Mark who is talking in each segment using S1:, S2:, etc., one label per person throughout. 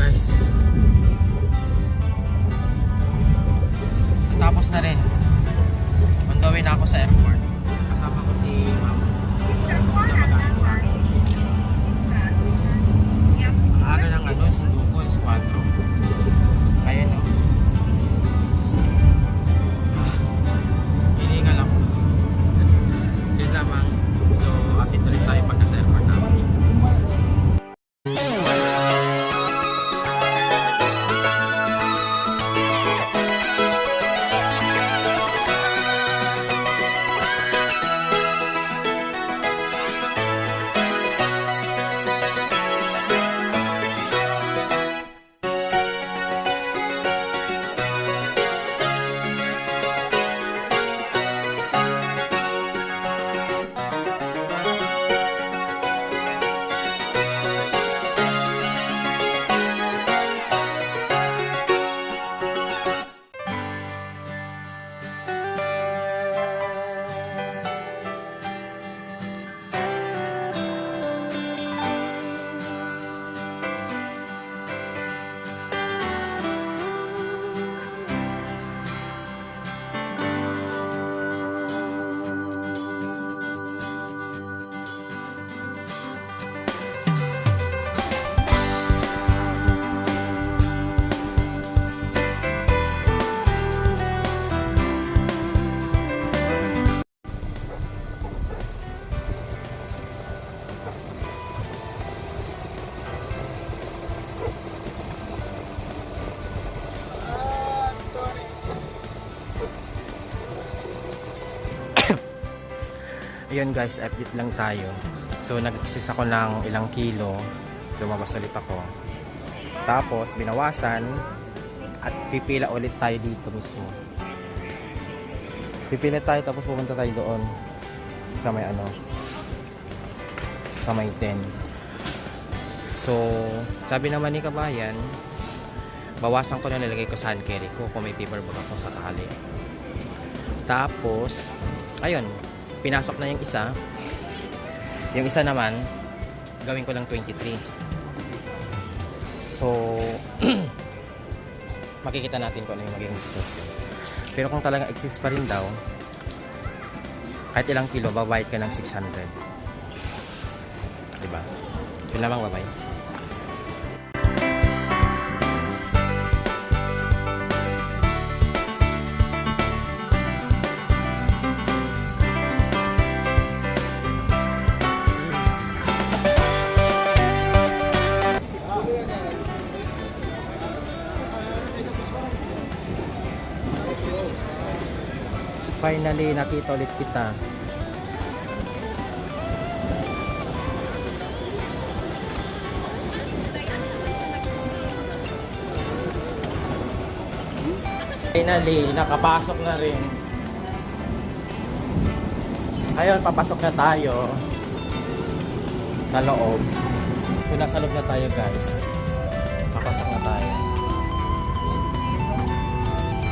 S1: guys. Tapos na rin. On the way na ako sa airport. Kasama ko si ma'am. Siya mag-aano sa akin. Ang aga ng ano, sundo ko, is 4. Ayan o. Hiningal ako. So yun lamang. So update ulit tayo pag nasa airport namin. Ayun guys, update lang tayo. So nag-exist ako ng ilang kilo. Lumabas ulit ako. Tapos binawasan. At pipila ulit tayo dito mismo. Pipila tayo tapos pupunta tayo doon. Sa may ano. Sa may 10. So sabi naman ni kabayan, bawasan ko na nilagay ko sa hand carry ko kung may paper bag ako sakali. Tapos ayun, pinasok na yung isa. Yung isa naman gawin ko lang 23. So makikita natin kung ano yung magiging situation. Pero kung talagang exist pa rin daw, kahit ilang kilo, babayad ka ng 600. Diba? Yun lamang, bye-bye. Finally, nakita ulit kita. Finally, nakapasok na rin. Ayun, papasok na tayo sa loob. So, nasa loob na tayo guys. Papasok na tayo.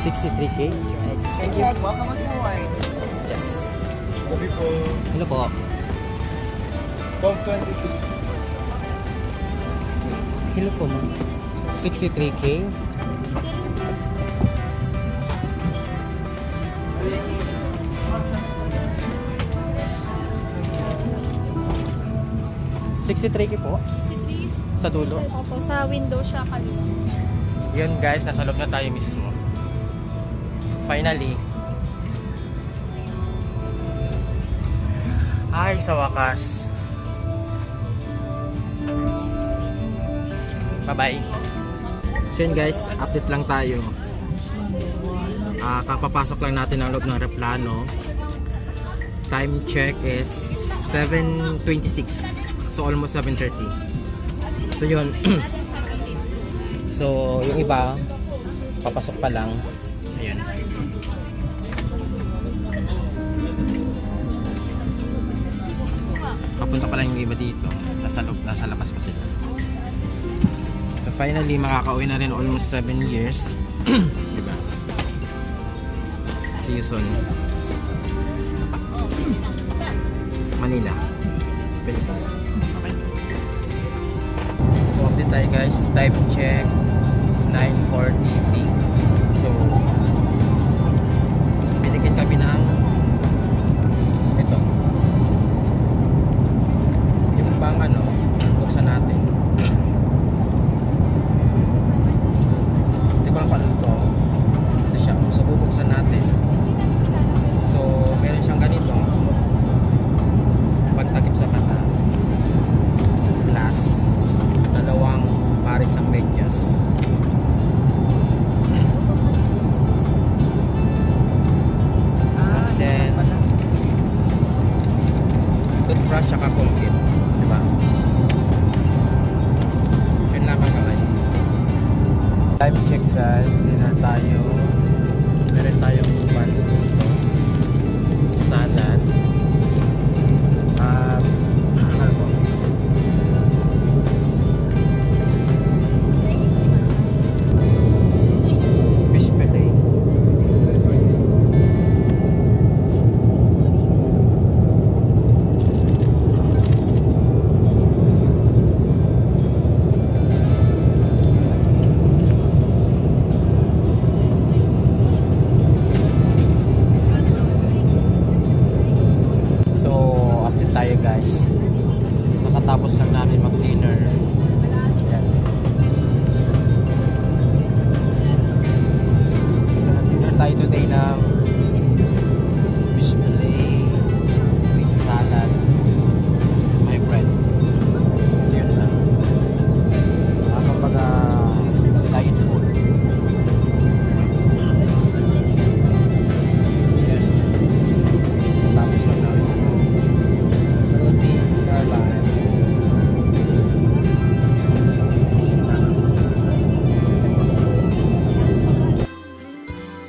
S1: 63K?
S2: Thank you. Welcome on board.
S1: Yes.
S3: Coffee po.
S1: Ano po?
S3: 12.22.
S1: Hello po ma'am. 63K? $63K po?
S2: 63.
S1: Sa dulo?
S2: Opo, sa window siya kaliwa.
S1: Yun guys, nasa loob na tayo mismo. Finally. Ay, sa wakas. Bye-bye. So yun guys, update lang tayo. Kapapasok lang natin ang loob ng aeroplano. Time check is 7:26. So almost 7:30. So yun. So yung iba, papasok pa lang. Ayan. Papunta pa lang yung iba dito. Nasa loob, nasa labas pa sila. So finally, makakauwi na rin almost 7 years. Diba? See you soon. Manila, Philippines. Okay. So update tayo guys. Time check 9:43. So binigyan kami ng ito. Yung pang ano, buksan natin. Hindi ko lang paano ito. Ito siya. So bubuksan natin. So meron siyang ganito. Pagtakip sa mata. Plus dalawang pares ng medyas. And then toothbrush saka Colgate, diba? Yun lamang kamay. Time check guys, dinner tayo. Meron tayong buns dito, salad, ano po, fish fillet. So, update tayo guys. Nakatapos lang namin mag-dinner. Yan. So, nag-dinner tayo today ng